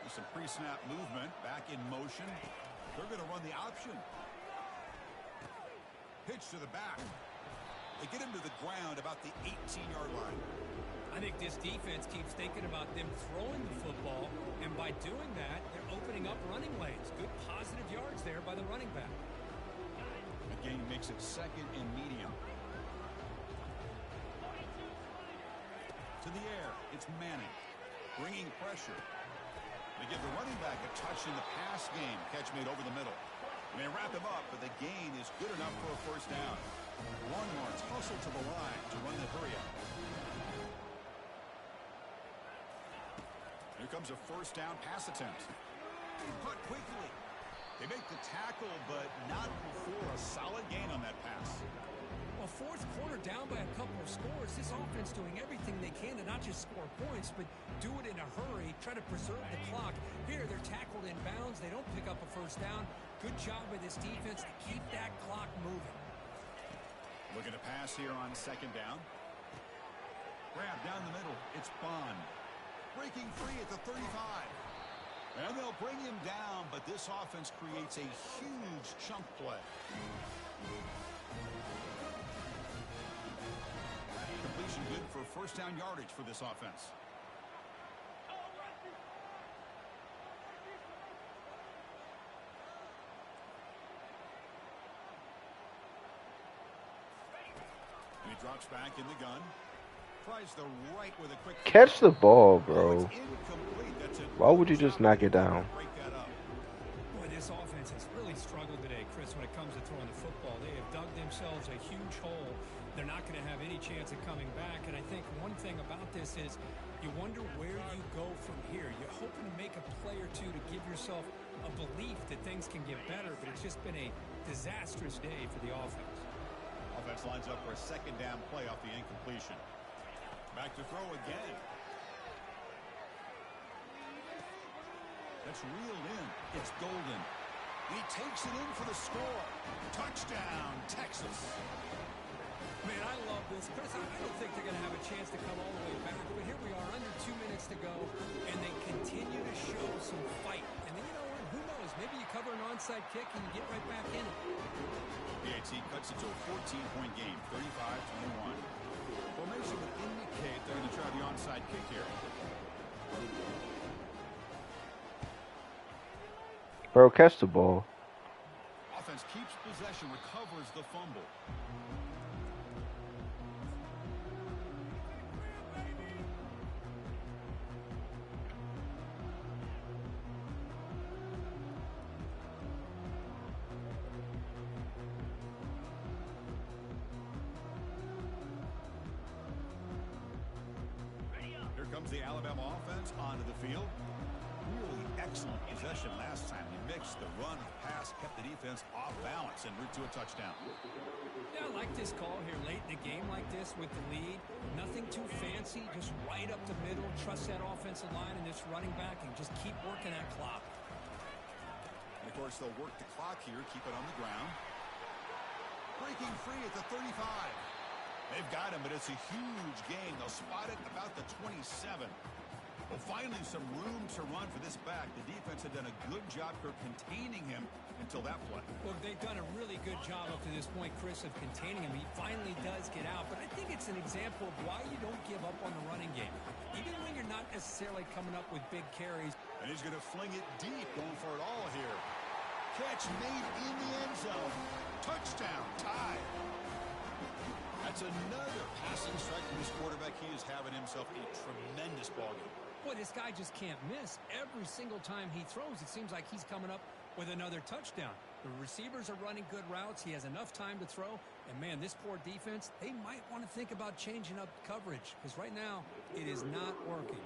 There's some pre-snap movement back in motion. They're going to run the option. Pitch to the back. They get him to the ground about the 18-yard line. I think this defense keeps thinking about them throwing the football, and by doing that, they're opening up running lanes. Good positive yards there by the running back. The game makes it second and medium. To the air, it's Manning, bringing pressure. They give the running back a touch in the pass game. Catch made over the middle. And they wrap him up, but the gain is good enough for a first down. One more tussle to the line to run the hurry up. Here comes a first down pass attempt. Caught quickly. They make the tackle, but not before a solid gain on that pass. Well, fourth quarter down by a couple of scores. This offense doing everything they can to not just score points, but do it in a hurry, try to preserve the clock. Here, they're tackled in bounds. They don't pick up a first down. Good job by this defense to keep that clock moving. Looking to pass here on second down. Grab down the middle. It's Bond. Breaking free at the 35. And they'll bring him down, but this offense creates a huge chunk play. Completion good for first down yardage for this offense. And he drops back in the gun. Tries the right with a quick Catch the ball, bro. incomplete. That's it. Why would you just knock it down? Break that up. Boy, this offense has really struggled today, Chris, when it comes to throwing the football. They have dug themselves a huge hole. They're not going to have any chance of coming back. And I think one thing about this is you wonder where you go from here. You're hoping to make a play or two to give yourself a belief that things can get better, but it's just been a disastrous day for the offense. Offense lines up for a second down play off the incompletion. Back to throw again. That's reeled in. It's Golden. He takes it in for the score. Touchdown, Texas. Man, I love this. Chris, I don't think they're going to have a chance to come all the way back, but here we are, under 2 minutes to go, and they continue to show some fight. And then, you know what? Who knows? Maybe you cover an onside kick and you get right back in it. PAT cuts it to a 14-point game, 35-21. Formation would indicate they're going to try the onside kick here. Bro, catch the ball. Offense keeps possession, recovers the fumble. Here comes the Alabama offense onto the field. Really excellent possession last time. He mixed the run, pass, kept the defense off balance en route to a touchdown. Yeah, I like this call here late in the game like this with the lead. Nothing too fancy, just right up the middle. Trust that offensive line and this running back and just keep working that clock. And of course, they'll work the clock here, keep it on the ground. Breaking free at the 35. They've got him, but it's a huge gain. They'll spot it about the 27. Well, finally, some room to run for this back. The defense had done a good job for containing him until that play. Well, they've done a really good job up to this point, Chris, of containing him. He finally does get out, but I think it's an example of why you don't give up on the running game. Even when you're not necessarily coming up with big carries. And he's going to fling it deep, going for it all here. Catch made in the end zone. Touchdown, tie. That's another passing strike from this quarterback. He is having himself a tremendous ballgame. Boy, this guy just can't miss. Every single time he throws, it seems like he's coming up with another touchdown. The receivers are running good routes. He has enough time to throw. And, man, this poor defense, they might want to think about changing up coverage because right now it is not working.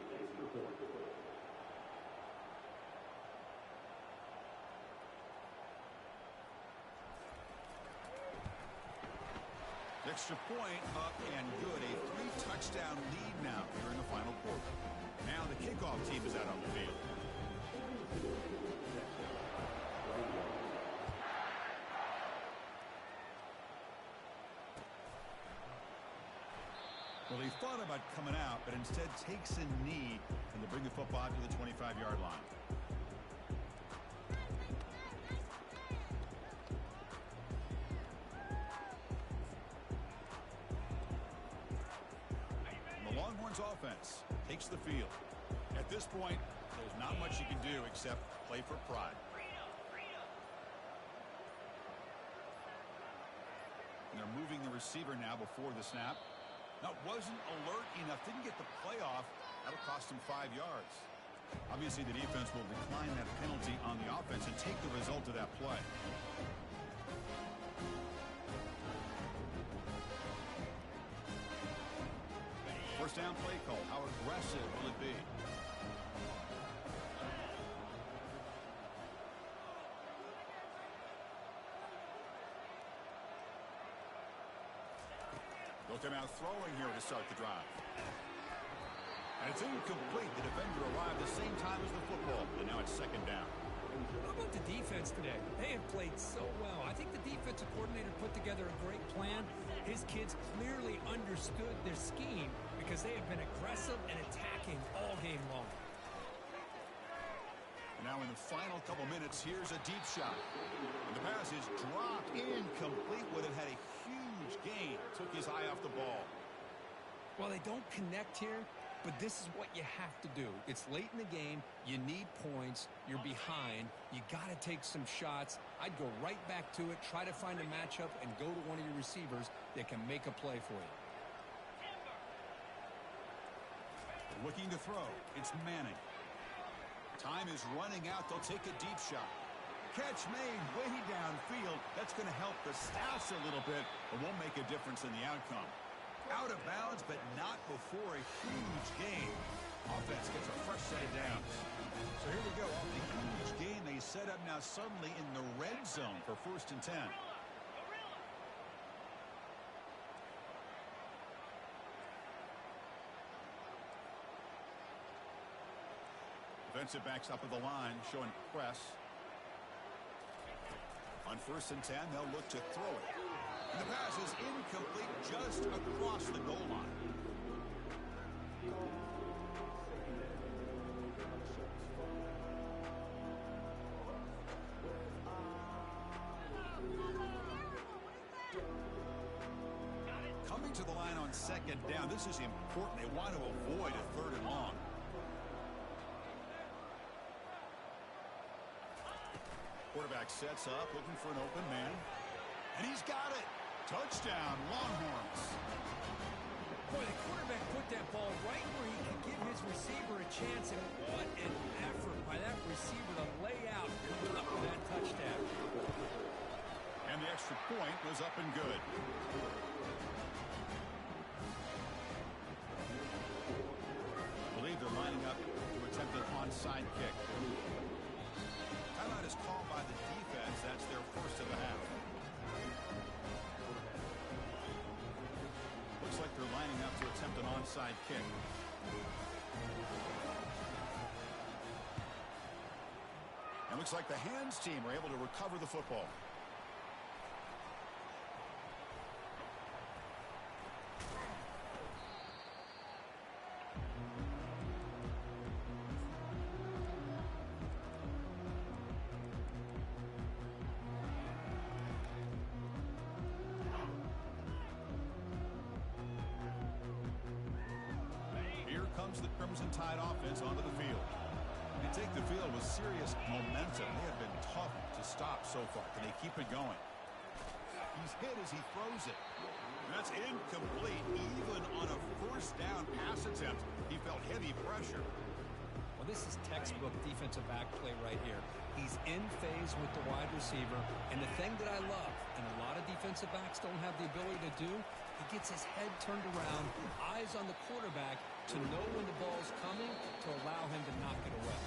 Extra point up and good. A 3-touchdown lead now here in the final quarter. Now the kickoff team is out on the field. Well, he thought about coming out, but instead takes a knee and they bring the football out to the 25-yard line. Offense takes the field. At this point, there's not much you can do except play for pride. And they're moving the receiver now before the snap. Now, wasn't alert enough, didn't get the play off. That'll cost him 5 yards. Obviously, the defense will decline that penalty on the offense and take the result of that play. First down play call. How aggressive will it be? Look him out throwing here to start the drive. And it's incomplete. The defender arrived the same time as the football. And now it's second down. How about the defense today? They have played so well. I think the defensive coordinator put together a great plan. His kids clearly understood their scheme because they have been aggressive and attacking all game long. Now in the final couple minutes, here's a deep shot. And the pass is dropped incomplete. Would have had a huge gain. Took his eye off the ball. Well, they don't connect here, but this is what you have to do. It's late in the game. You need points. You're behind. You got to take some shots. I'd go right back to it, try to find a matchup, and go to one of your receivers that can make a play for you. Looking to throw. It's Manning. Time is running out. They'll take a deep shot. Catch made way downfield. That's going to help the Stouts a little bit, but won't make a difference in the outcome. Out of bounds, but not before a huge gain. Offense gets a fresh set of downs. So here we go. Off the huge gain, they set up now suddenly in the red zone for 1st and 10. Defensive backs up of the line, showing press. On 1st and 10, they'll look to throw it. And the pass is incomplete just across the goal line. Going to the line on second down. This is important. They want to avoid a third and long. Quarterback sets up, looking for an open man. And he's got it. Touchdown, Longhorns. Boy, the quarterback put that ball right where he could give his receiver a chance, and what an effort by that receiver to lay out coming up with that touchdown. And the extra point was up and good. I believe they're lining up to attempt an onside kick. Timeout is called by the defense. That's their first of the half. Looks like they're lining up to attempt an onside kick. And looks like the hands team are able to recover the football. The Crimson Tide offense onto the field. They take the field with serious momentum. They have been tough to stop so far. Can they keep it going? He's hit as he throws it. That's incomplete. Even on a first down pass attempt, he felt heavy pressure. Well, this is textbook defensive back play right here. He's in phase with the wide receiver. And the thing that I love, and a lot of defensive backs don't have the ability to do, he gets his head turned around, eyes on the quarterback to know when the ball's coming to allow him to knock it away.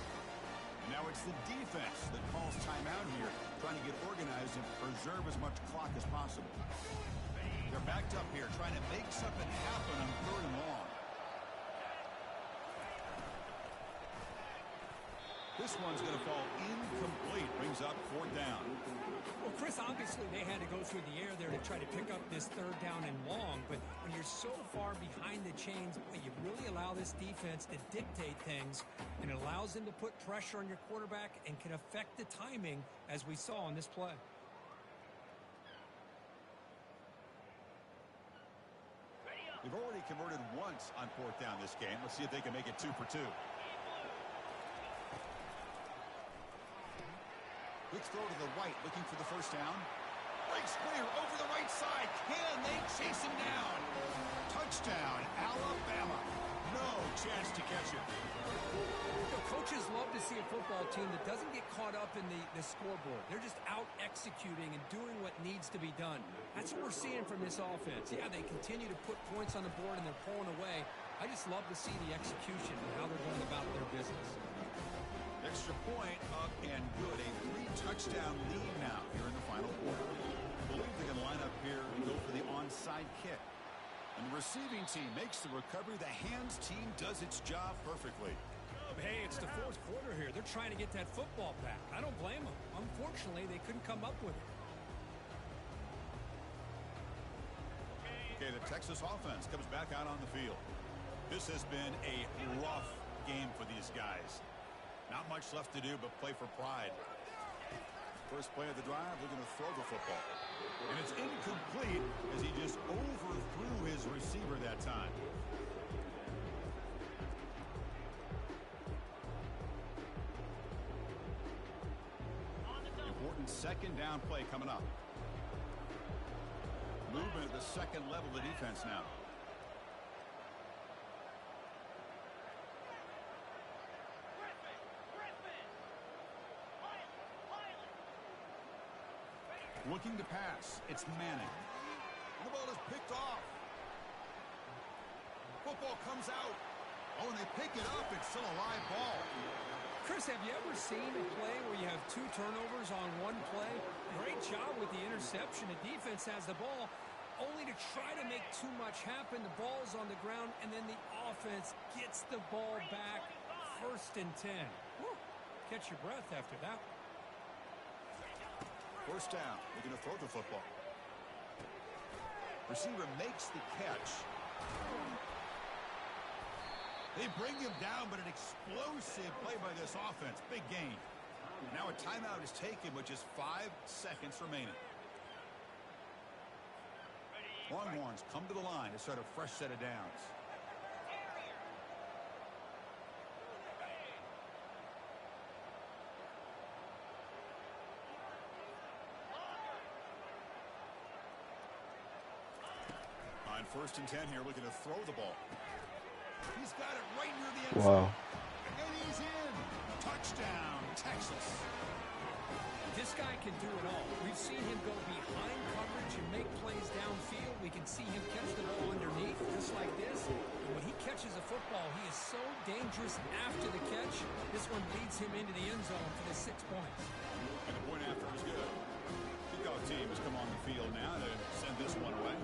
Now it's the defense that calls timeout here, trying to get organized and preserve as much clock as possible. They're backed up here, trying to make something happen on third and long. This one's going to fall incomplete. Brings up fourth down. Well, Chris, obviously they had to go through the air there to try to pick up this third down and long. But when you're so far behind the chains, you really allow this defense to dictate things. And it allows them to put pressure on your quarterback and can affect the timing, as we saw in this play. They've already converted once on fourth down this game. Let's see if they can make it 2 for 2. Quick throw to the right, looking for the first down. Breaks clear over the right side. Can they chase him down? Touchdown, Alabama. No chance to catch it. Coaches love to see a football team that doesn't get caught up in the scoreboard. They're just out executing and doing what needs to be done. That's what we're seeing from this offense. Yeah, they continue to put points on the board and they're pulling away. I just love to see the execution and how they're going about their business. Extra point up and good. A 3-touchdown lead now here in the final quarter. I believe they're going to line up here and go for the onside kick. And the receiving team makes the recovery. The hands team does its job perfectly. Hey, it's the fourth quarter here. They're trying to get that football back. I don't blame them. Unfortunately, they couldn't come up with it. Okay, the Texas offense comes back out on the field. This has been a rough game for these guys. Not much left to do but play for pride. First play of the drive, they're going to throw the football. And it's incomplete as he just overthrew his receiver that time. Important second down play coming up. Movement at the second level of the defense now. Looking to pass. It's Manning. The ball is picked off. Football comes out. Oh, and they pick it up. It's still a live ball. Chris, have you ever seen a play where you have 2 turnovers on one play? Great job with the interception. The defense has the ball, only to try to make too much happen. The ball's on the ground, and then the offense gets the ball back. First and 10. Woo. Catch your breath after that. First down. They're going to throw the football. Receiver makes the catch. They bring him down, but an explosive play by this offense. Big gain. Now a timeout is taken with just 5 seconds remaining. Longhorns come to the line to start a fresh set of downs. On 1st and 10 here, looking to throw the ball. He's got it right near the end zone. Wow. And he's in. Touchdown, Texas. This guy can do it all. We've seen him go behind coverage and make plays downfield. We can see him catch the ball underneath, just like this. And when he catches a football, he is so dangerous after the catch. This one leads him into the end zone for the 6 points. And the point after is good. Kickoff team has come on the field now to send this one away.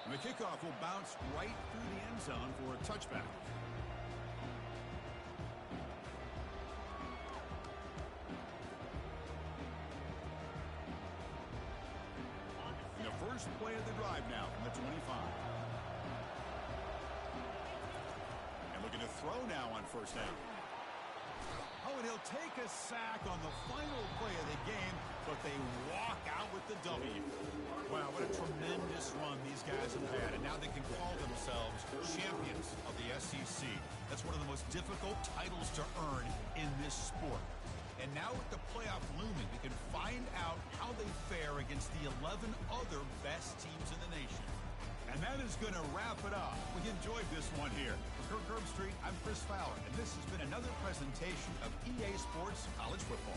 And the kickoff will bounce right through the end zone for a touchback. And the first play of the drive now from the 25. And looking to throw now on 1st down. Oh, and he'll take a sack on the final play of the game, but they walk out with the W. Wow, what a tremendous run these guys have had, and now they can call themselves champions of the SEC. That's one of the most difficult titles to earn in this sport. And now with the playoff looming, we can find out how they fare against the 11 other best teams in the nation. And that is going to wrap it up. We enjoyed this one here. For Kirk Herbstreit, I'm Chris Fowler, and this has been another presentation of EA Sports College Football.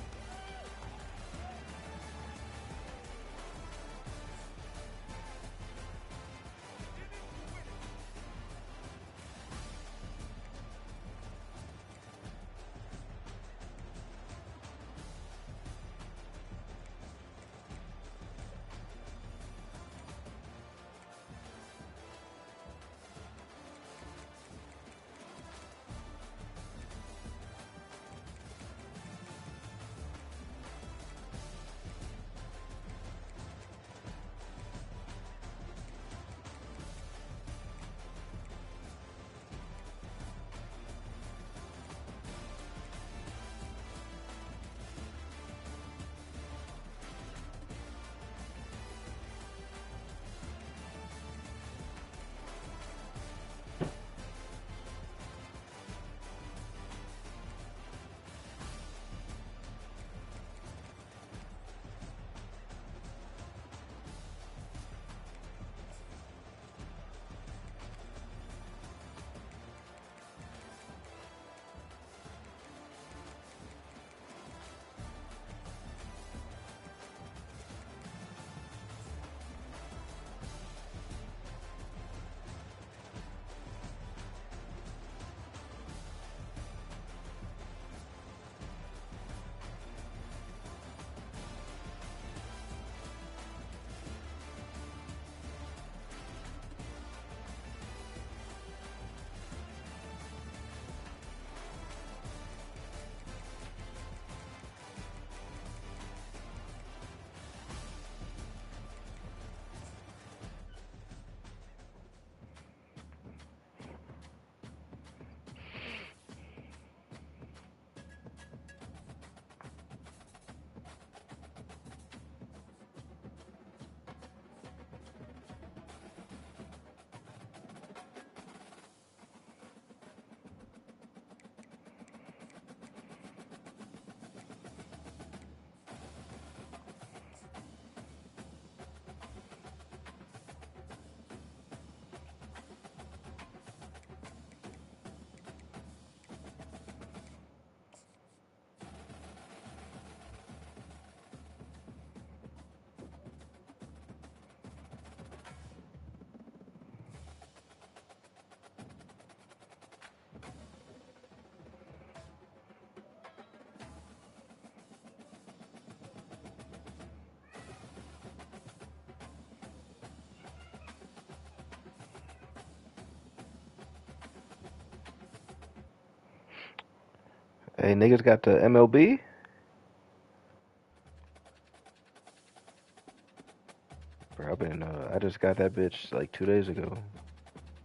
Hey, niggas got the MLB? Bro, I just got that bitch like 2 days ago.